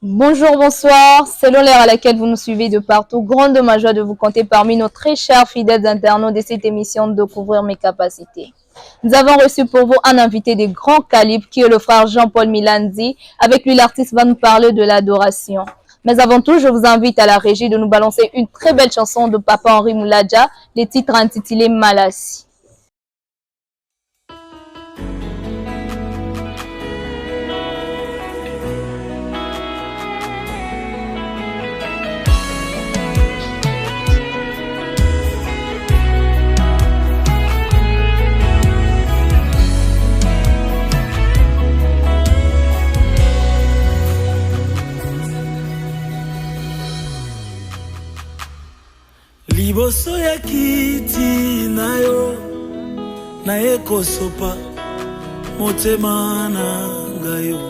Bonjour, bonsoir. Selon l'heure à laquelle vous nous suivez de partout, grande ma joie de vous compter parmi nos très chers fidèles internautes de cette émission de Découvrir mes capacités. Nous avons reçu pour vous un invité de grand calibre qui est le frère Jean-Paul Milandi. Avec lui, l'artiste va nous parler de l'adoration. Mais avant tout, je vous invite à la régie de nous balancer une très belle chanson de Papa Henri Mouladja, le titre intitulé Malassi. Liboso ya kiti na yo na ekosopa motema na ngayo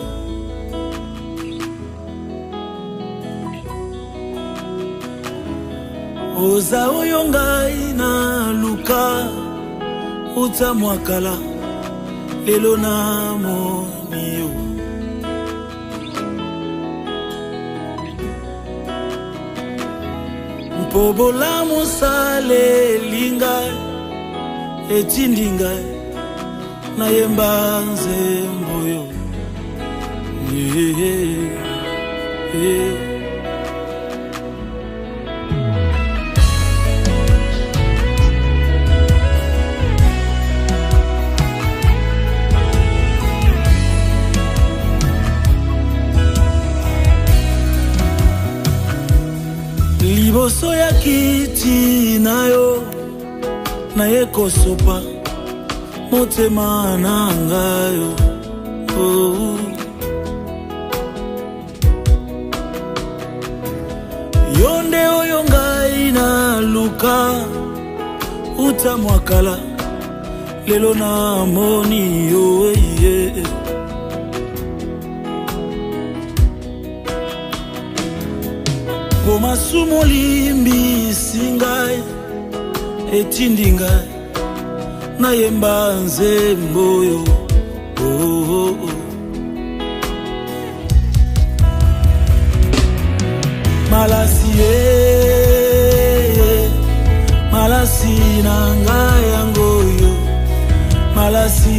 oza oyo ngai na luka uta mwakala lelo na moni yo mpo bolamu saleli ngai etindi ngai nayemba nzembo yo liboso ya kiti na yo na ekosopa motema na ngayo yonde oyo ngai na luka uta mwakala lelo na moni yo masumu limbisi ngai etindi ngai nayemba nzembo yo malasi malasi na ngai yango yo malasi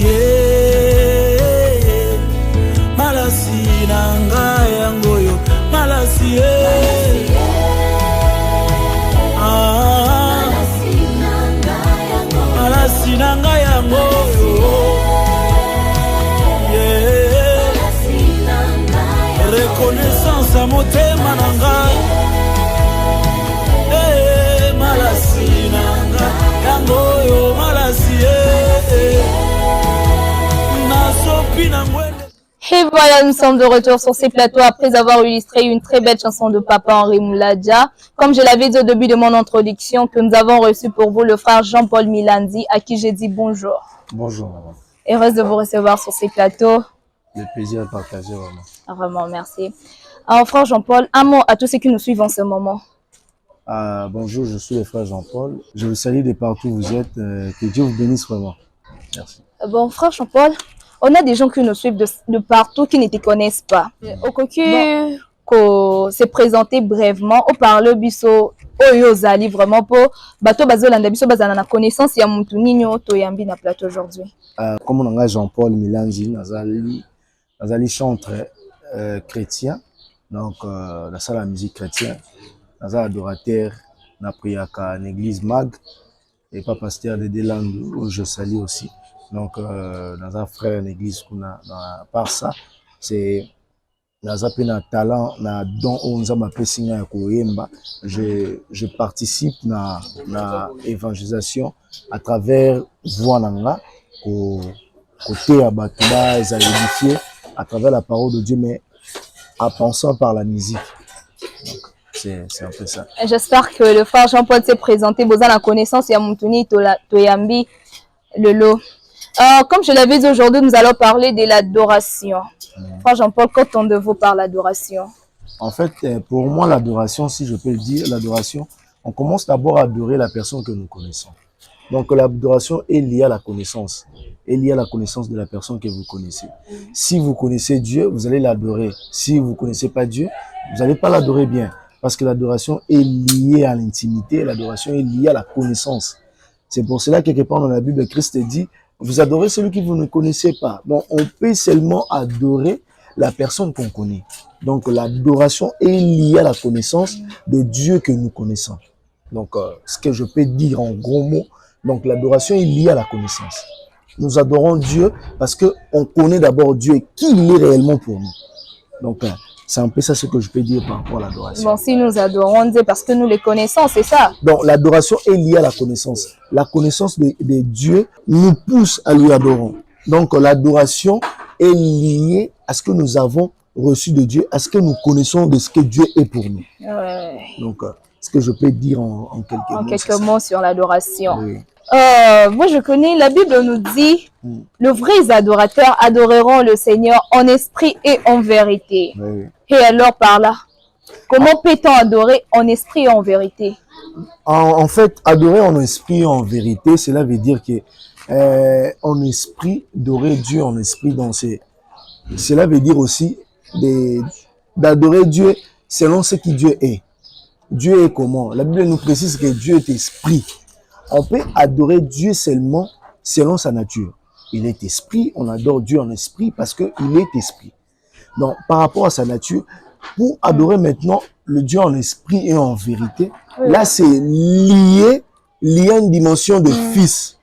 malasi na ngai yango yo malasi Sinanga yango reconnaissance à motema na ngai malasi nanga yango yo malasi nasopi na ngwende. Et voilà, nous sommes de retour sur ces plateaux après avoir illustré une très belle chanson de Papa Henri Mouladja. Comme je l'avais dit au début de mon introduction, que nous avons reçu pour vous le frère Jean-Paul Milandi, à qui j'ai dit bonjour. Bonjour, madame. Heureuse de vous recevoir sur ces plateaux. Le plaisir de partager, vraiment. Vraiment, merci. Alors, frère Jean-Paul, un mot à tous ceux qui nous suivent en ce moment. Bonjour, je suis le frère Jean-Paul. Je vous salue de partout où vous êtes. Que Dieu vous bénisse vraiment. Merci. Bon, frère Jean-Paul, on a des gens qui nous suivent de partout qui ne te connaissent pas. Au cocu, se présenter brièvement, au parle biso, oyozali vraiment pour bateau bazolanda biso bazana na connaissance ya muntu ninyo to yambi na plateau aujourd'hui. Comme on a Jean-Paul Milandi, nazali chantre chrétien, donc la salle à musique chrétienne, nazali adorateur, na priaka en église mag et pas pasteur de Delandu où je salue aussi. Donc, dans un frère en église, à part ça, c'est dans un talent, na don onza mapesinga ya koyemba. Je participe na évangélisation à travers voix nanga, côté à Batuba, ils ont édifié à travers la parole de Dieu, mais en pensant par la musique. Donc, c'est un peu ça. J'espère que le frère Jean-Paul s'est présenté. Vous avez la connaissance, il y a Moutouni, Toyambi, le lot. Comme je l'avais dit aujourd'hui, nous allons parler de l'adoration. Frère Jean-Paul, qu'entendez-vous par l'adoration? En fait, pour moi, l'adoration, si je peux le dire, l'adoration, on commence d'abord à adorer la personne que nous connaissons. Donc l'adoration est liée à la connaissance. est lié à la connaissance de la personne que vous connaissez. Si vous connaissez Dieu, vous allez l'adorer. Si vous ne connaissez pas Dieu, vous n'allez pas l'adorer bien. Parce que l'adoration est liée à l'intimité, l'adoration est liée à la connaissance. C'est pour cela, quelque part dans la Bible, Christ dit, vous adorez celui que vous ne connaissez pas. Donc, on peut seulement adorer la personne qu'on connaît. Donc, l'adoration est liée à la connaissance de Dieu que nous connaissons. Donc, ce que je peux dire en gros mots, donc l'adoration est liée à la connaissance. Nous adorons Dieu parce qu'on connaît d'abord Dieu et qui il est réellement pour nous. Donc, c'est un peu ça ce que je peux dire par rapport à l'adoration. Bon, si nous adorons Dieu parce que nous les connaissons, c'est ça. Donc, l'adoration est liée à la connaissance. La connaissance de Dieu nous pousse à lui adorer. Donc, l'adoration est liée à ce que nous avons reçu de Dieu, à ce que nous connaissons de ce que Dieu est pour nous. Ouais. Donc, ce que je peux dire en quelques mots. En quelques mots sur l'adoration. Oui. Moi, je connais, la Bible nous dit, les vrais adorateurs adoreront le Seigneur en esprit et en vérité. Oui. Et alors par là, comment peut-on adorer en esprit et en vérité? En fait, adorer en esprit et en vérité, cela veut dire que en esprit, adorer Dieu en esprit, donc cela veut dire aussi d'adorer Dieu selon ce qui Dieu est. Dieu est comment? La Bible nous précise que Dieu est esprit. On peut adorer Dieu seulement selon sa nature. Il est esprit, on adore Dieu en esprit parce qu'il est esprit. Donc, par rapport à sa nature, pour adorer maintenant le Dieu en esprit et en vérité, là, c'est lié à une dimension de fils.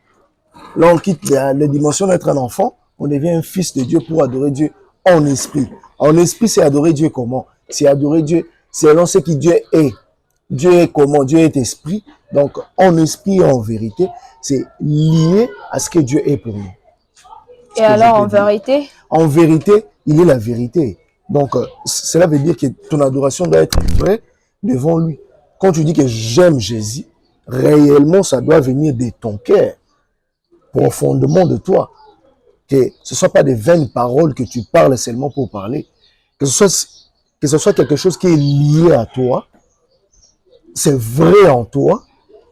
Là, on quitte la dimension d'être un enfant, on devient un fils de Dieu pour adorer Dieu en esprit. En esprit, c'est adorer Dieu comment? C'est adorer Dieu selon ce qui Dieu est. Dieu est comment? Dieu est esprit. Donc, en esprit et en vérité, c'est lié à ce que Dieu est pour nous. Et alors, en vérité? En vérité, il est la vérité. Donc, cela veut dire que ton adoration doit être vraie devant lui. Quand tu dis que j'aime Jésus, réellement, ça doit venir de ton cœur, profondément de toi. Que ce ne soit pas des vaines paroles que tu parles seulement pour parler. Que ce soit quelque chose qui est lié à toi. C'est vrai en toi.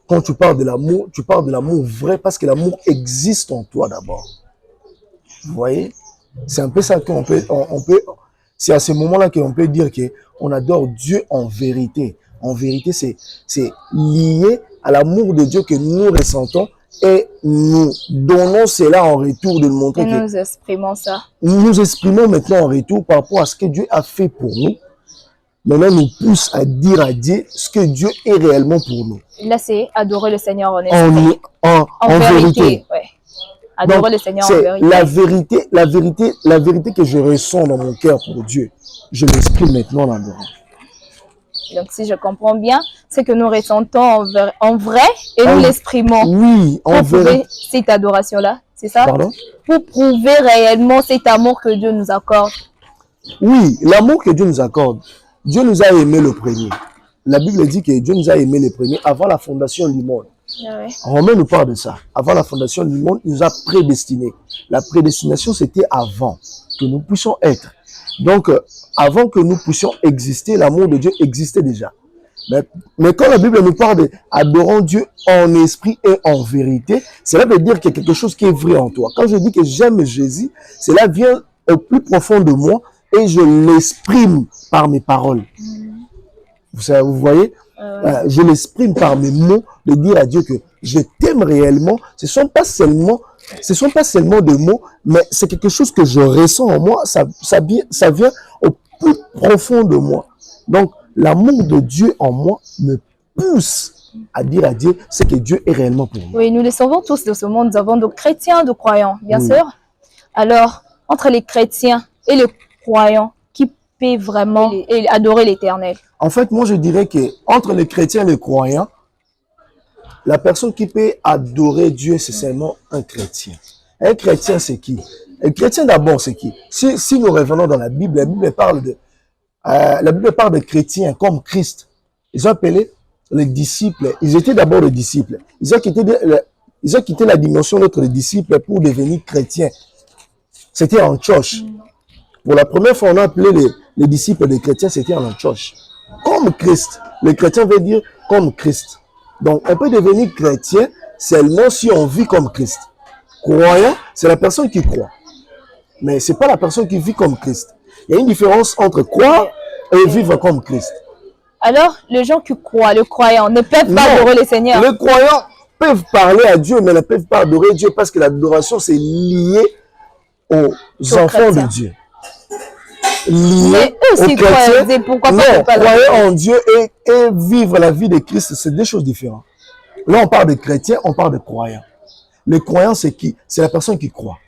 Quand tu parles de l'amour vrai parce que l'amour existe en toi d'abord. Vous voyez? C'est un peu ça qu'on peut, c'est à ce moment-là qu'on peut dire qu'on adore Dieu en vérité. En vérité, c'est lié à l'amour de Dieu que nous ressentons et nous donnons cela en retour de nous montrer et nous exprimons ça. Nous exprimons maintenant en retour par rapport à ce que Dieu a fait pour nous. Maintenant, nous pousse à dire à Dieu ce que Dieu est réellement pour nous. Là, c'est adorer le Seigneur en esprit. En vérité. Ouais. Adorer donc, le Seigneur en vérité. La vérité que je ressens dans mon cœur pour Dieu, je l'exprime maintenant en adorant. Donc, si je comprends bien, c'est que nous ressentons en vrai et nous l'exprimons. Oui, en vrai. Pour prouver cette adoration-là, c'est ça? Pardon? Pour prouver réellement cet amour que Dieu nous accorde. Oui, l'amour que Dieu nous accorde. Dieu nous a aimé le premier. La Bible dit que Dieu nous a aimé le premier avant la fondation du monde. Ouais. Romain nous parle de ça. Avant la fondation du monde, il nous a prédestinés. La prédestination, c'était avant que nous puissions être. Donc, avant que nous puissions exister, l'amour de Dieu existait déjà. Mais quand la Bible nous parle d'adorant Dieu en esprit et en vérité, cela veut dire qu'il y a quelque chose qui est vrai en toi. Quand je dis que j'aime Jésus, cela vient au plus profond de moi et je l'exprime par mes paroles. Vous voyez? Je l'exprime par mes mots, de dire à Dieu que je t'aime réellement. Ce ne sont pas seulement des mots, mais c'est quelque chose que je ressens en moi. Ça vient au plus profond de moi. Donc, l'amour de Dieu en moi me pousse à dire à Dieu ce que Dieu est réellement pour moi. Oui, nous le savons tous de ce monde. Nous avons de chrétiens, de croyants, bien sûr. Alors, entre les chrétiens et les croyants, qui peut vraiment adorer l'Éternel? En fait, moi, je dirais que entre les chrétiens et les croyants, la personne qui peut adorer Dieu, c'est seulement un chrétien. Un chrétien, c'est qui? Un chrétien, d'abord, c'est qui? Si nous revenons dans la Bible parle de chrétiens comme Christ. Ils ont appelé les disciples. Ils étaient d'abord les disciples. Ils ont quitté la dimension d'être les disciples pour devenir chrétiens. C'était en Antioche. Pour la première fois, on a appelé les disciples des chrétiens, c'était en Antioche. Comme Christ. Le chrétien veut dire comme Christ. Donc, on peut devenir chrétien seulement si on vit comme Christ. Croyant, c'est la personne qui croit. Mais ce n'est pas la personne qui vit comme Christ. Il y a une différence entre croire et vivre comme Christ. Alors, les gens qui croient, les croyants, ne peuvent pas adorer le Seigneur. Les croyants peuvent parler à Dieu, mais ne peuvent pas adorer Dieu parce que l'adoration, c'est lié aux enfants de Dieu. Lié aux chrétiens. Pourquoi non, croire en Dieu et vivre la vie de Christ, c'est deux choses différentes. Là, on parle de chrétiens, on parle de croyants. Le croyant, c'est qui? C'est la personne qui croit.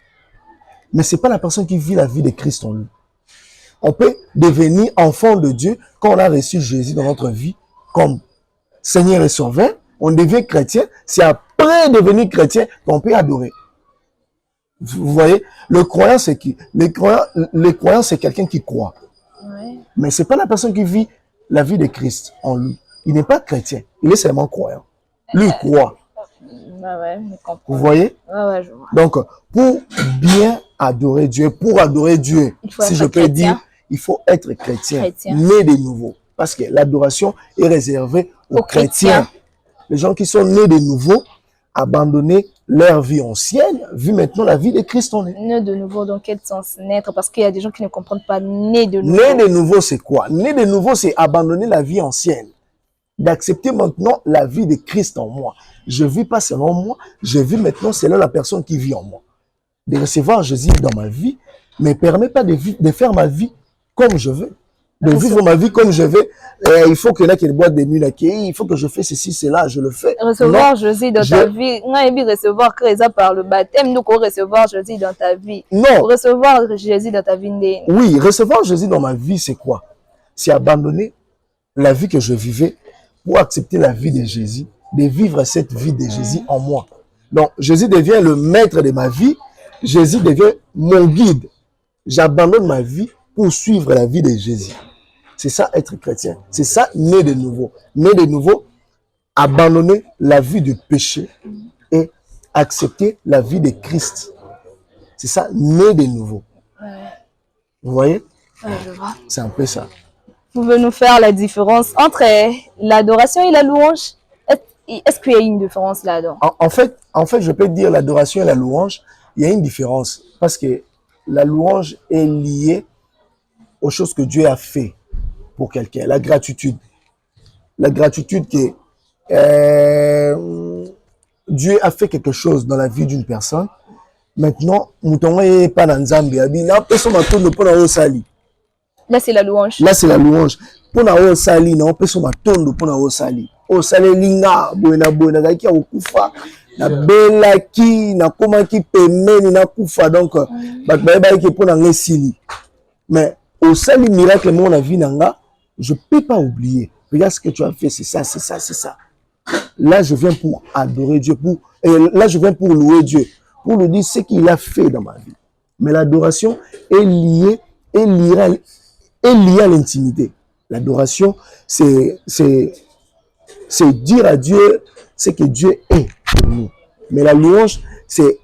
Mais ce n'est pas la personne qui vit la vie de Christ en lui. On peut devenir enfant de Dieu quand on a reçu Jésus dans notre vie comme Seigneur et Sauveur. On devient chrétien. C'est après devenir chrétien qu'on peut adorer. Vous voyez, le croyant, c'est qui? Le croyant, c'est quelqu'un qui croit. Ouais. Mais ce n'est pas la personne qui vit la vie de Christ en lui. Il n'est pas chrétien. Il est seulement croyant. Lui, il croit. Ouais, vous voyez? Ouais, je vois. Donc, pour bien adorer Dieu, si je peux dire, il faut être chrétien, né de nouveau. Parce que l'adoration est réservée aux chrétiens. Les gens qui sont nés de nouveau, abandonner leur vie ancienne, vu maintenant la vie de Christ en est. Né de nouveau, dans quel sens naître? Parce qu'il y a des gens qui ne comprennent pas né de nouveau. Né de nouveau, c'est quoi? Né de nouveau, c'est abandonner la vie ancienne. D'accepter maintenant la vie de Christ en moi. Je ne vis pas selon moi, je vis maintenant selon la personne qui vit en moi. De recevoir Jésus dans ma vie ne me permet pas de faire ma vie comme je veux. De vivre ma vie comme je veux. Il faut que là, qu'il y ait une boîte de nuit, il faut que je fasse ceci, cela, je le fais. Recevoir Jésus dans ta vie, recevoir Christ par le baptême, nous recevoir Jésus dans ta vie. Non. Recevoir Jésus dans ta vie. Oui, recevoir Jésus dans ma vie, c'est quoi? C'est abandonner la vie que je vivais pour accepter la vie de Jésus, de vivre cette vie de Jésus en moi. Donc, Jésus devient le maître de ma vie. Jésus devient mon guide. J'abandonne ma vie pour suivre la vie de Jésus. C'est ça être chrétien. C'est ça né de nouveau. Né de nouveau, abandonner la vie du péché et accepter la vie de Christ. C'est ça, né de nouveau. Ouais. Vous voyez? Ouais, je vois. C'est un peu ça. Vous pouvez nous faire la différence entre l'adoration et la louange? Est-ce qu'il y a une différence là-dedans? En fait, je peux dire l'adoration et la louange, il y a une différence. Parce que la louange est liée aux choses que Dieu a fait pour quelqu'un. La gratitude. La gratitude que Dieu a fait quelque chose dans la vie d'une personne. Maintenant, pas dans Zambie. Là, c'est la louange. Là, c'est la louange. Pour na sali, na peso matondo pour na sali. O sali linga, boena zaki ya okufa, na bela ki, na koma ki pemeni na kufa donc ba ki pour na ngesili. Mais au sali miracle mon la vie nanga, je peux pas oublier. Regarde ce que tu as fait, c'est ça, c'est ça, c'est ça. Là, je viens pour adorer Dieu, là je viens pour louer Dieu, pour lui dire ce qu'il a fait dans ma vie. Mais l'adoration est liée à l'intimité. L'adoration, c'est dire à Dieu ce que Dieu est pour nous. Mais la louange, c'est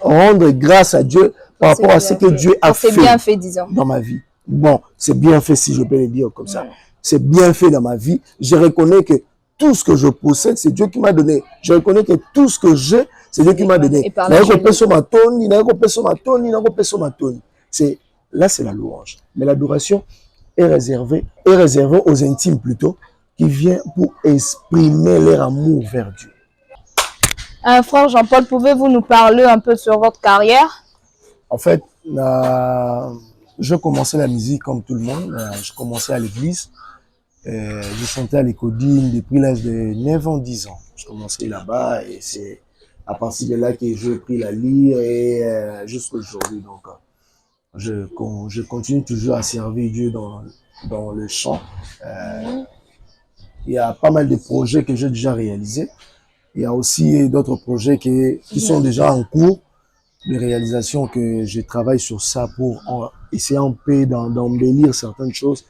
rendre grâce à Dieu par rapport à ce que Dieu a fait, bien fait disons, dans ma vie. Bon, c'est bien fait si je peux le dire comme ça. C'est bien fait dans ma vie. Je reconnais que tout ce que je possède, c'est Dieu qui m'a donné. Je reconnais que tout ce que j'ai, c'est Dieu qui m'a donné. Là, c'est la louange. Mais l'adoration est réservée aux intimes plutôt, qui viennent pour exprimer leur amour vers Dieu. Frère Jean-Paul, pouvez-vous nous parler un peu sur votre carrière? En fait, je commençais la musique comme tout le monde. Je commençais à l'église. Je chantais à l'écodine depuis l'âge de 9 ans, 10 ans. Je commençais là-bas et c'est à partir de là que j'ai pris la lyre et jusqu'à aujourd'hui. Donc, je continue toujours à servir Dieu dans le chant. Il y a pas mal de projets que j'ai déjà réalisés. Il y a aussi d'autres projets qui sont déjà en cours de réalisation que je travaille sur ça pour essayer un peu d'embellir certaines choses,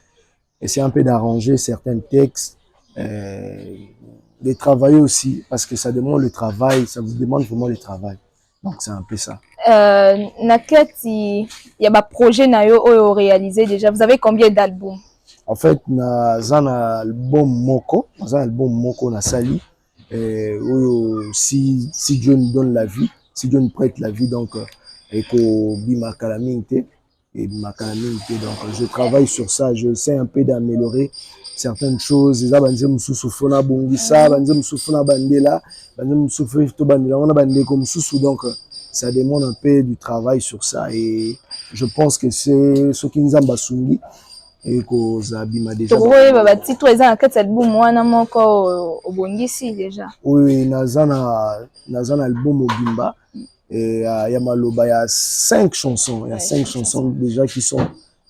essayer un peu d'arranger certains textes, de travailler aussi parce que ça demande le travail, ça vous demande vraiment le travail. Donc c'est un peu ça. Il y a un projet réalisé déjà. Vous avez combien d'albums? En fait, j'ai un album Moko na Sali. Si Dieu nous donne la vie, si Dieu nous prête la vie, donc, et qu'au bima calamité, et bima calamité, donc, je travaille sur ça, je sais un peu d'améliorer certaines choses. Eza banze mususu fona bongisa, banze mususu fona bandela, banze mususu to bandela, on a bandé comme mususu, donc, ça demande un peu du travail sur ça, et je pense que c'est ce qui nous a basungi, et qu'on a bima déjà. Oui, bah, titre eza na kati album moi na moko obongisi déjà. Oui, nazana album Obimba. Et il y a Maloba, il y a 5 chansons. Il y a 5 chansons déjà qui sont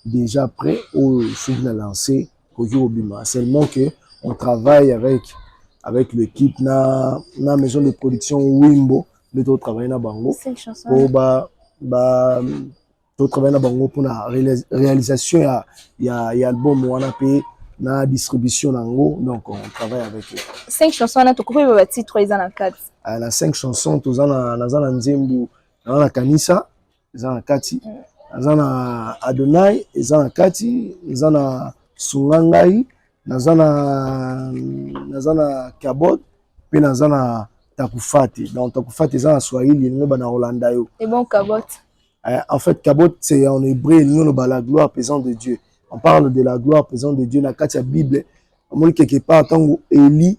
déjà prêtes au film de lancer pour Obimba. Seulement que on travaille avec l'équipe na maison de production Wimbo, mais tout travailler na bango. 5 chansons. Pour travailler na bango pour la réalisation il y a album wana pe na distribution nango, donc on travaille avec eux. 5 chansons na to ko ba titre eza na kati. Na 5 chansons tozana nazana nzembo na kanisa eza na kati, nazana Adonai eza na kati, nazana Sungangai, nazana Kabod pe nazana Takufati. Donc Takufati eza na Swahili ni ba na Holanda yo. Et bon Kabot. En fait Kabot c'est en hébreu nous la gloire présente de Dieu. On parle de la gloire présente de Dieu dans la Bible. On quelque part tant Élie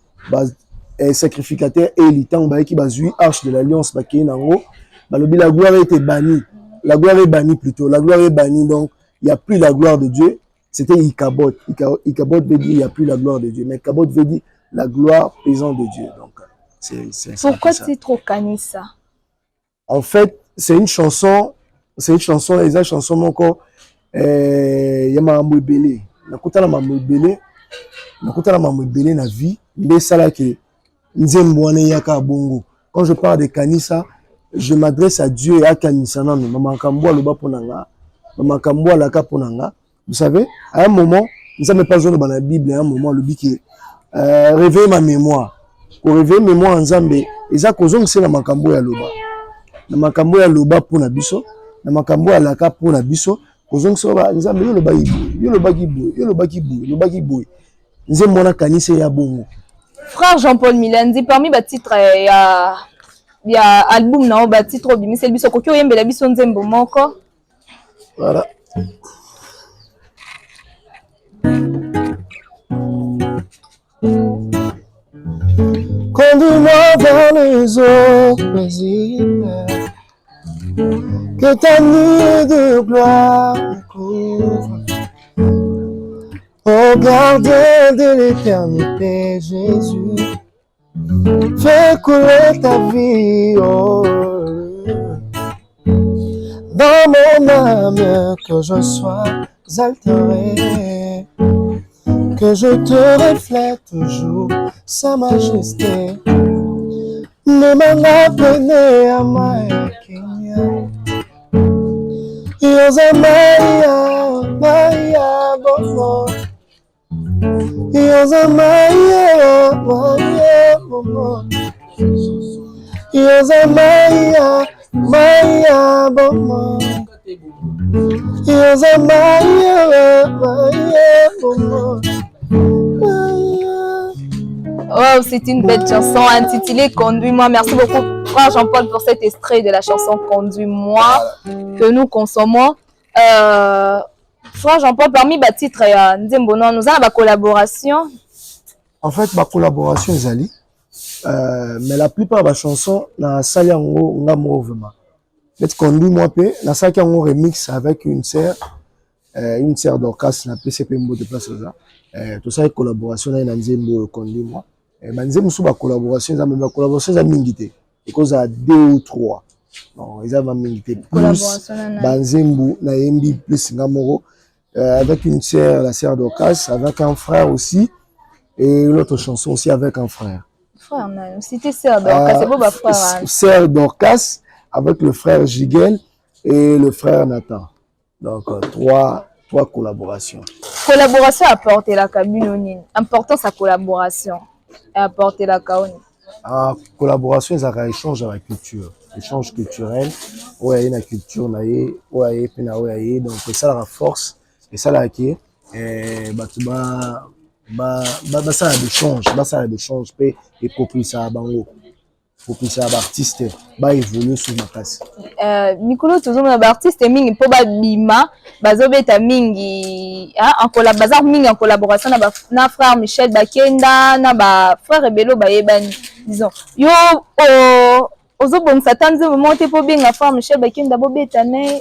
sacrificateur Élie tant qui bazui arche de l'alliance ba ki nango balobi la gloire était bannie. La gloire est bannie plutôt. La gloire est bannie, donc il n'y a plus la gloire de Dieu. C'était Ikabot. Ikabot veut dire il n'y a plus la gloire de Dieu. Mais Kabot veut dire la gloire présente de Dieu. Donc c'est pourquoi tu trop Kanisa? En fait, c'est une chanson, les chansons encore il y a mambo ebele. Nakutana mambo ebele na vie, mais ça là que nzembo wana yaka bongo. Quand je parle de Kanisa, je m'adresse à Dieu et à Kanisa nano. Mama kambo loba ponanga, mama kambo alaka ponanga. Vous savez, à un moment, nous n'avons pas besoin de la Bible, à un moment, le but qui réveille ma mémoire. Pour réveiller ma mémoire en Zambé, et ça cause c'est la makambo ya loba. La makambo ya loba pour na biso, la makambo alaka pour na biso. Cause c'est la Zambé yo loba kibo. Nze mona Kanisa ya bongo. Frère Jean-Paul Milenzi, parmi les titres, il y a album na ba titre obimi c'est biso kokyo yembela biso nzembo moko. Voilà. Conduis-moi vers les eaux paisibles, que ta nuit de gloire me couvre. Ô gardien de l'éternité, Jésus, fais couler ta vie, oh, dans mon âme, que je sois altéré, que je te reflète toujours sa majesté. Ne m'en apprenez à ma Kenya. Yosa Maya, Bono. Yosa Maya, Bono. Yosa Maya, Bono. Yosa Maya, Bono. Oh, c'est une belle chanson intitulée Conduis-moi. Merci beaucoup, frère Jean-Paul, pour cet extrait de la chanson Conduis-moi que nous consommons. Frère Jean-Paul, parmi les titres, nous avons une collaboration. En fait, ma collaboration, Zali, mais la plupart des chansons, na sali yango nga mouvement. Peut-être Conduis-moi pe, na sali yango remix avec une sœur d'orchestre na PCP Mbo de place là. Tout ça est collaboration na nzembo Conduis-moi. Nzembo sous ba collaboration, ça même collaboration ça mingité. Et cause à 2 ou 3. Non, ils avaient mingité plus Nzembo na MB plus ngamoro avec une sœur, la sœur d'orchestre, avec un frère aussi et l'autre chanson aussi avec un frère. Frère, non, c'était sœur d'orchestre, c'est beau ba frère. Sœur d'orchestre avec le frère Jigel et le frère Nathan. Donc trois collaborations. Collaboration apporte la cabine. Important sa collaboration et apporter la kaoni. Collaboration, ça échange avec la culture, échange culturel. Ouais, la culture, ouais, donc ça la force et ça la qui ça a d'échange, et pour ça bango. pour que ça artiste va évoluer sur ma casse. Mikolo toujours na artiste mingi po ba bima bazobeta mingi en collaboration na frère Michel Bakenda na ba frère Ebelo bayebani disons yo ozobongisa tanzi monte po benga frère Michel Bakenda bobeta na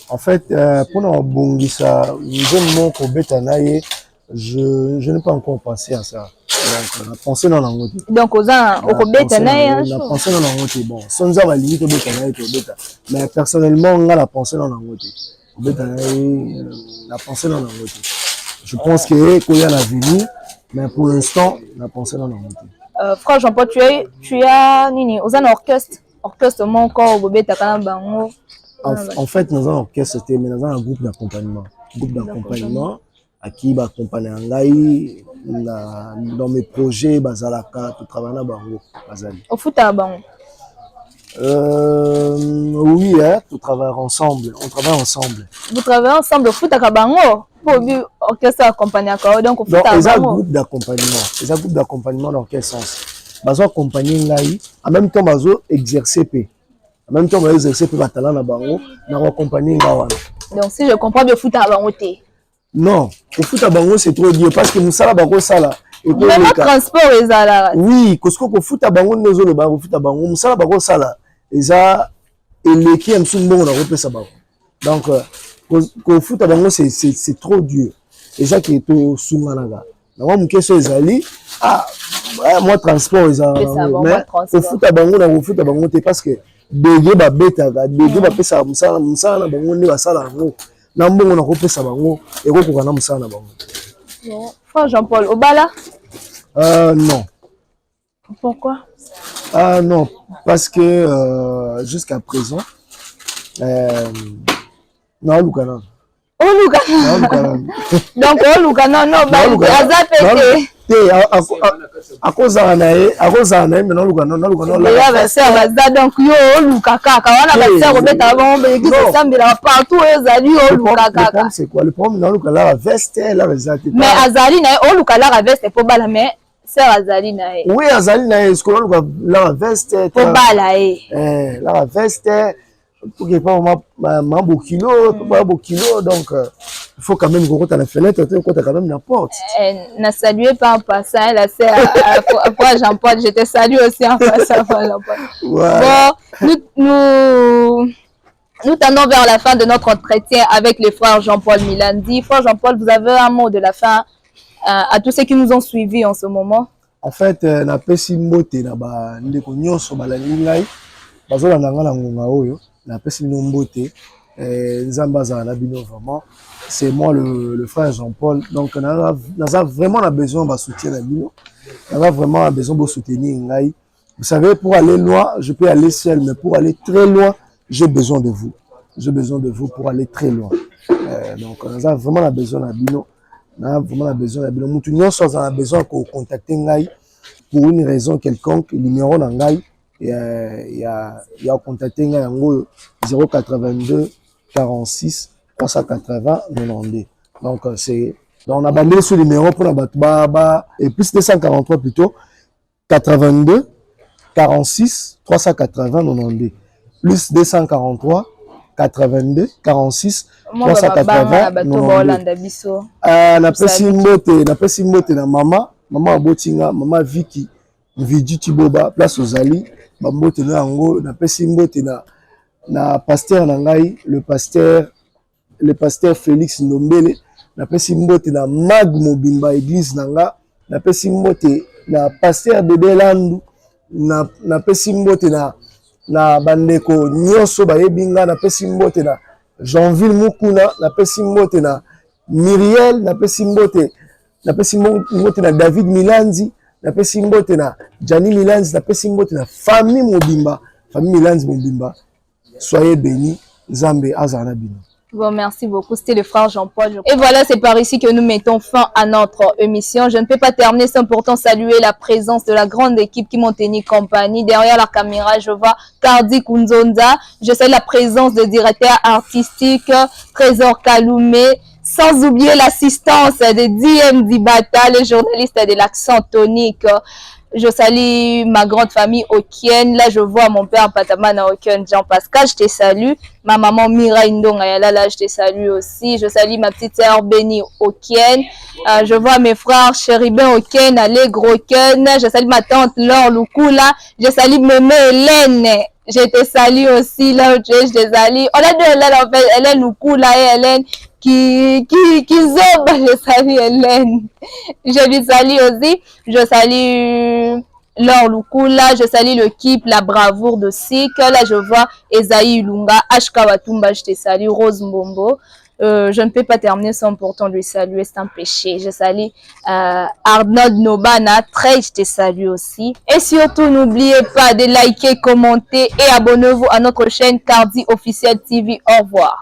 en fait pour na bongisa nzemmo ko beta na ye je n'ai pas encore pensé à ça. Donc, on a pensé dans la route. Donc, on a pensé dans la route. Bon, sans avoir limite, mais personnellement, on a la pensée dans la route. La pensée dans la route. Je pense qu'il y a l'avenir, mais pour l'instant, la pensée dans la route. Frère Jean-Paul, tu as nini, aux un orchestre, mon corps, bobeta kanambango. En fait, nous avons un orchestre, mais nous avons un groupe d'accompagnement. À qui va accompagner un gars dans mes projets bazalaka tu travailles na bango bazali au foot à bango oui hein, on travaille ensemble vous travaillez ensemble au foot à bango pour du orchestre accompagner donc au foot à bango groupe d'accompagnement dans quel sens bazo accompagner ngai en même temps bazo exercer talent na bango na accompagner ngai. Donc si je comprends bien foot à bango té. Non, au foot à bango c'est trop dur parce que nous sala bango sala et le transport ezala. Oui, parce que au foot à bango nous le bango foot à bango nous sala bango sala eza eleki msu mbongo na repesa bango. Donc au foot à bango c'est trop dur. Déjà qui est au sunga na moi mkeso ezali moi transport ezala mais au foot à bango parce que bege ba beta bege ba pesa musala na bango ne basala ngo. Na mbongo na kopesa bango ekokoka na musala na bango. Frère Jean-Paul Obala? Non. Pourquoi? Non, parce que jusqu'à présent non Lukana. Oh Lukana. Donc oh Lukana non ba azapete. Akozana maintenant Lukana là va faire baza donc yo Lukaka wana ba faire obeta bon be ki sambira partout ezali o Lukaka. C'est quoi le problème dans Lukala la veste là exact. Mais azali na o Lukala la veste pour bala mais c'est azali na e. Oui azali na e ce la veste pour bala la veste pour que pas mambo kilo donc il faut quand même qu'on à la fenêtre quand quand même la porte. Na salué pas en passant la sœur après Jean-Paul je te salue aussi en passant bon nous tendons vers la fin de notre entretien avec le frère Jean-Paul Milandi. Frère Jean-Paul, vous avez un mot de la fin à tous ceux qui nous ont suivis en ce moment? En fait na pesi mbote na ba ndeko nyonso balali ngai bazola nanga na ngonga oyo na pesi mbote Nzamba za bino vraiment c'est moi le frère Jean-Paul donc on a vraiment besoin de soutien na bino on a vraiment besoin de soutenir ngai. Vous savez pour aller loin je peux aller seul mais pour aller très loin j'ai besoin de vous pour aller très loin donc on a vraiment besoin de bino mutu nyonso a besoin de contacter ngai pour une raison quelconque numéro na ngai il y a contacté ngai yango 082 46 380 92. Donc c'est on a bandé ce numéro pour la batba et plus 243 plutôt 82 46 380 92 plus 243 82 46 380 92. Na pesi mbote na mama abotinga mama Vicky Vidi Tiboba place Ozali bambote na yango na pesi mbote na pasteur na ngai le pasteur Félix Ndombele na pesi mbote na Mag Mobimba église nanga na pesi mbote na pasteur Bebe Landu na pesi mbote na bandeko nyonso bayebinga na pesi mbote na Jeanville Mukuna na pesi mbote na Miriel na pesi mbote na David Milanzi na pesi mbote na Jani Milanzi na pesi mbote na famille Milanzi Mobimba. Soyez bénis, Zambé Azana Bino. Bon, merci beaucoup. C'était le frère Jean-Paul. Et voilà, c'est par ici que nous mettons fin à notre émission. Je ne peux pas terminer sans pourtant saluer la présence de la grande équipe qui m'ont tenu compagnie. Derrière la caméra, je vois Kardi Kunzonza. Je salue la présence de directeur artistique, Trésor Kaloumé. Sans oublier l'assistance de DM Dibata, le journaliste de l'accent tonique. Je salue ma grande famille Okien. Là, je vois mon père Patamana Okien, Jean-Pascal, je te salue. Ma maman Mira Indonga, là, je te salue aussi. Je salue ma petite sœur Benny Okien. Je vois mes frères Chéribin Okien, Allégro Okien. Je salue ma tante Laure Lukula. Je salue Mémé Hélène. Je te salue aussi, là, je te salue. On a deux Hélène, en fait, Hélène Lukula et Hélène qui zoba, je salue Hélène. Je lui salue aussi. Je salue Laure Lukula, je salue l'équipe, la bravoure de SIC. Là, je vois Esaïe Ilunga, Ashka Watumba, je te salue, Rose Mbombo. Je ne peux pas terminer sans pourtant lui saluer, c'est un péché. Je salue Arnaud Nobana, très je te salue aussi. Et surtout, n'oubliez pas de liker, commenter et abonnez-vous à notre chaîne Cardi Officiel TV. Au revoir.